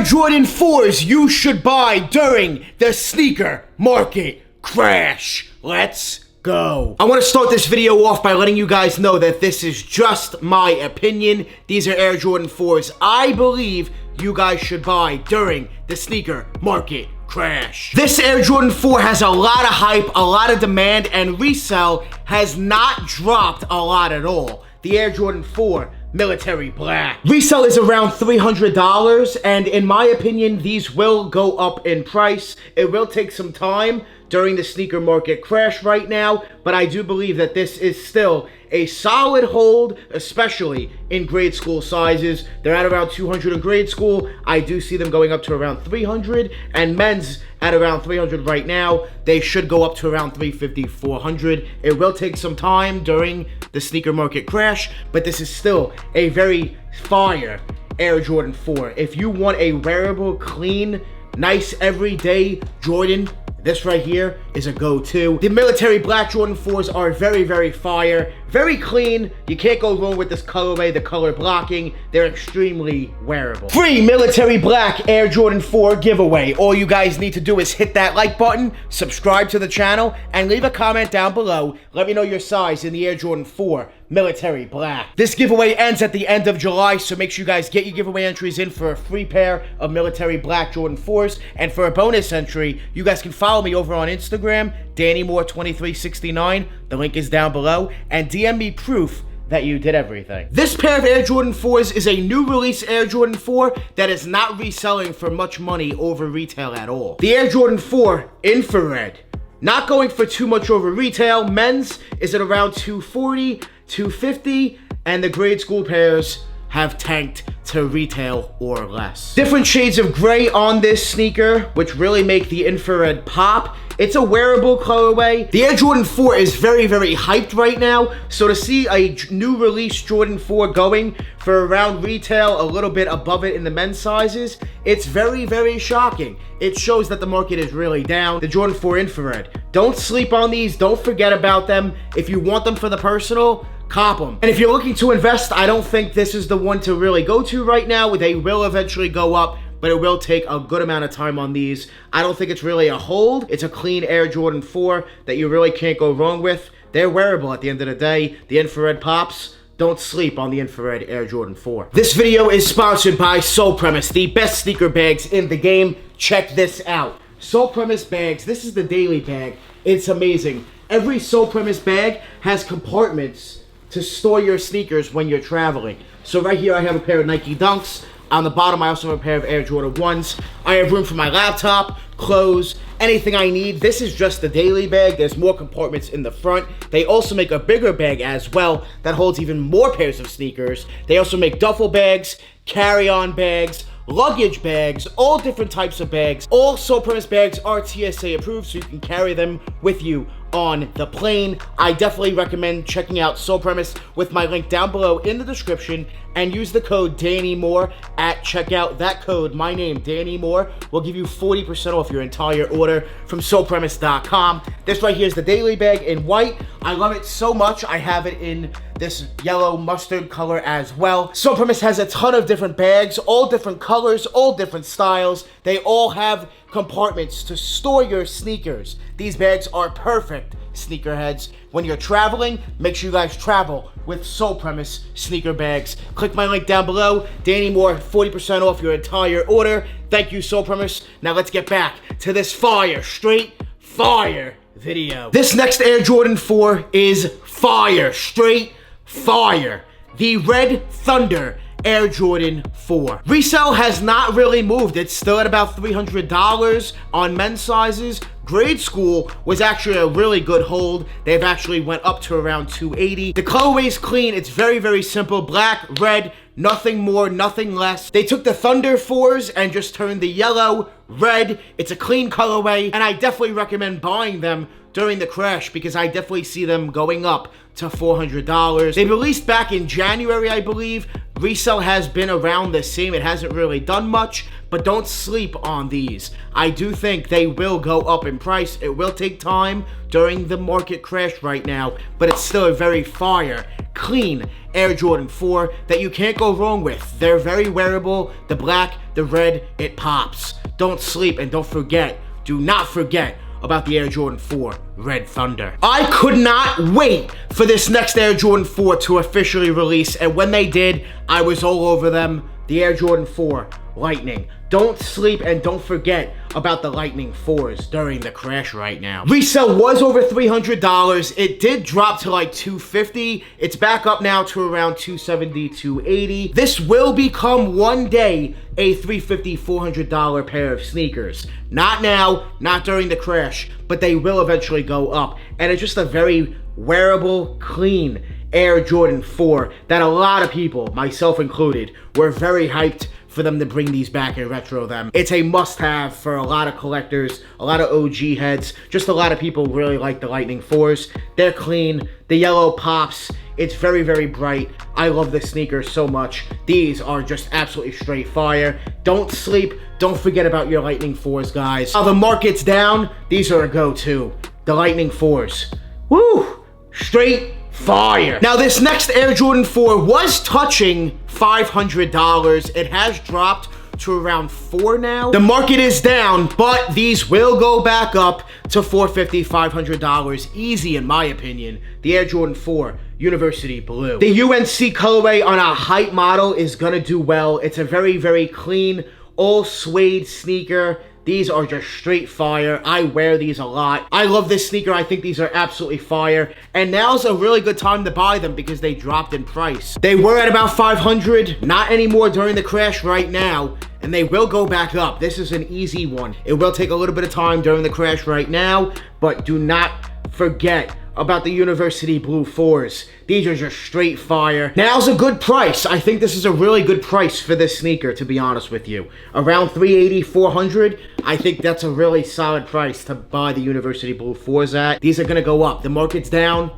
Air Jordan 4s you should buy during the sneaker market crash. Let's go. I want to start this video off by letting you guys know that this is just my opinion. These are Air Jordan 4s I believe you guys should buy during the sneaker market crash. This Air Jordan 4 has a lot of hype, a lot of demand, and resale has not dropped a lot at all. The Air Jordan 4 Military Black. Resale is around $300, and in my opinion, these will go up in price. It will take some time during the sneaker market crash right now, but I do believe that this is still a solid hold, especially in grade school sizes. They're at around 200 in grade school. I do see them going up to around 300, and men's at around 300 right now. They should go up to around 350, 400. It will take some time during the sneaker market crash, but this is still a very fire Air Jordan 4. If you want a wearable, clean, nice everyday Jordan, this right here is a go-to. The Military Black Jordan 4s are very, very fire, very clean. You can't go wrong with this colorway, the color blocking. They're extremely wearable. Free Military Black Air Jordan 4 giveaway. All you guys need to do is hit that like button, subscribe to the channel, and leave a comment down below. Let me know your size in the Air Jordan 4 Military Black. This giveaway ends at the end of July, so make sure you guys get your giveaway entries in for a free pair of Military Black Jordan 4s. And for a bonus entry, you guys can follow me over on Instagram, DannyMoore2369. The link is down below. And DM me proof that you did everything. This pair of Air Jordan 4s is a new release Air Jordan 4 that is not reselling for much money over retail at all. The Air Jordan 4 Infrared. Not going for too much over retail. Men's is at around $240, $250, and the grade school pairs have tanked to retail or less. Different shades of gray on this sneaker, which really make the infrared pop. It's a wearable colorway. The Air Jordan 4 is very, very hyped right now. So to see a new release Jordan 4 going for around retail, a little bit above it in the men's sizes, it's very, very shocking. It shows that the market is really down. The Jordan 4 Infrared. Don't sleep on these. Don't forget about them. If you want them for the personal, cop them. And if you're looking to invest, I don't think this is the one to really go to right now. They will eventually go up, but it will take a good amount of time on these. I don't think it's really a hold. It's a clean Air Jordan 4 that you really can't go wrong with. They're wearable at the end of the day. The infrared pops. Don't sleep on the infrared Air Jordan 4. This video is sponsored by Sole Premise, the best sneaker bags in the game. Check this out. Sole Premise bags. This is the daily bag. It's amazing. Every Sole Premise bag has compartments to store your sneakers when you're traveling. So right here I have a pair of Nike Dunks. On the bottom I also have a pair of Air Jordan 1s. I have room for my laptop, clothes, anything I need. This is just the daily bag. There's more compartments in the front. They also make a bigger bag as well that holds even more pairs of sneakers. They also make duffel bags, carry-on bags, luggage bags, all different types of bags. All Sole Premise bags are TSA approved, so you can carry them with you on the plane. I definitely recommend checking out Sole Premise with my link down below in the description, and use the code DannyMoore at checkout. That code, my name, Danny Moore, will give you 40% off your entire order from SolePremise.com. This right here is the daily bag in white. I love it so much. I have it in this yellow mustard color as well. Sole Premise has a ton of different bags, all different colors, all different styles. They all have compartments to store your sneakers. These bags are perfect, sneakerheads. When you're traveling, make sure you guys travel with Sole Premise sneaker bags. Click my link down below. Danny Moore, 40% off your entire order. Thank you, Sole Premise. Now let's get back to this straight fire video. This next Air Jordan 4 is fire, straight fire. The Red Thunder Air Jordan 4. Resale has not really moved. It's still at about $300 on men's sizes. Grade school was actually a really good hold. They've actually went up to around $280. The colorway is clean. It's very, very simple. Black, red, nothing more, nothing less. They took the Thunder 4s and just turned the yellow red. It's a clean colorway, and I definitely recommend buying them during the crash because I definitely see them going up to $400. They released back in January, I believe. Resale has been around the same. It hasn't really done much, but don't sleep on these. I do think they will go up in price. It will take time during the market crash right now, but it's still a very fire, clean Air Jordan 4 that you can't go wrong with. They're very wearable. The black, the red, it pops. Don't sleep, and don't forget, do not forget about the Air Jordan 4 Red Thunder. I could not wait for this next Air Jordan 4 to officially release, and when they did, I was all over them. The Air Jordan 4 Lightning. Don't sleep, and don't forget about the Lightning 4s during the crash right now. Resale was over $300. It did drop to like $250. It's back up now to around $270, $280. This will become one day a $350, $400 pair of sneakers. Not now, not during the crash, but they will eventually go up. And it's just a very wearable, clean Air Jordan 4 that a lot of people, myself included, were very hyped for them to bring these back and retro them. It's a must-have for a lot of collectors, a lot of OG heads, just a lot of people really like the Lightning 4s. They're clean, the yellow pops, it's very, very bright. I love this sneaker so much. These are just absolutely straight fire. Don't sleep, don't forget about your Lightning 4s, guys. While the market's down, these are a go-to. The Lightning 4s. Woo! Straight fire. Now this next Air Jordan 4 was touching $500. It has dropped to around $400 now. The market is down, but these will go back up to $450, $500 easy in my opinion. The Air Jordan 4 University Blue. The UNC colorway on a hype model is gonna do well. It's a very, very clean, all suede sneaker. These are just straight fire. I wear these a lot. I love this sneaker. I think these are absolutely fire. And now's a really good time to buy them because they dropped in price. They were at about $500, not anymore during the crash right now, and they will go back up. This is an easy one. It will take a little bit of time during the crash right now, but do not forget about the University Blue 4s. These are just straight fire. Now's a good price. I think this is a really good price for this sneaker, to be honest with you. Around $380, $400, I think that's a really solid price to buy the University Blue 4s at. These are gonna go up. The market's down,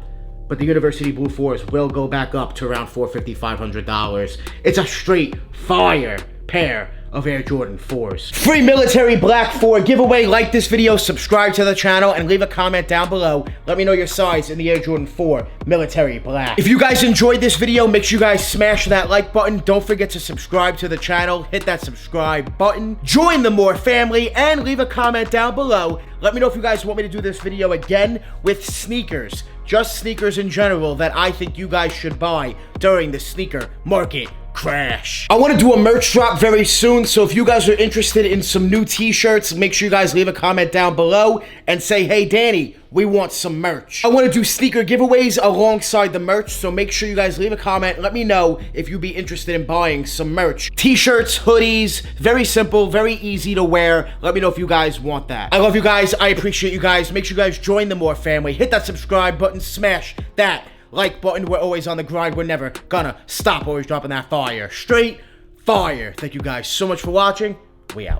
but the University Blue 4s will go back up to around $450, $500. It's a straight fire pair of Air Jordan 4s. Free military black 4 giveaway. Like this video, subscribe to the channel, and leave a comment down below. Let me know your size in the Air Jordan 4 military black. If you guys enjoyed this video, make sure you guys smash that like button. Don't forget to subscribe to the channel. Hit that subscribe button. Join the More family and leave a comment down below. Let me know if you guys want me to do this video again with sneakers. Just sneakers in general that I think you guys should buy during the sneaker market crash. I want to do a merch drop very soon, so if you guys are interested in some new t-shirts, make sure you guys leave a comment down below and say, hey Danny, we want some merch. I want to do sneaker giveaways alongside the merch, so make sure you guys leave a comment and let me know if you'd be interested in buying some merch. T-shirts, hoodies, very simple, very easy to wear. Let me know if you guys want that. I love you guys. I appreciate you guys. Make sure you guys join the More family. Hit that subscribe button, smash that like button. We're always on the grind. We're never gonna stop. Always dropping that fire. Straight fire. Thank you guys so much for watching. We out.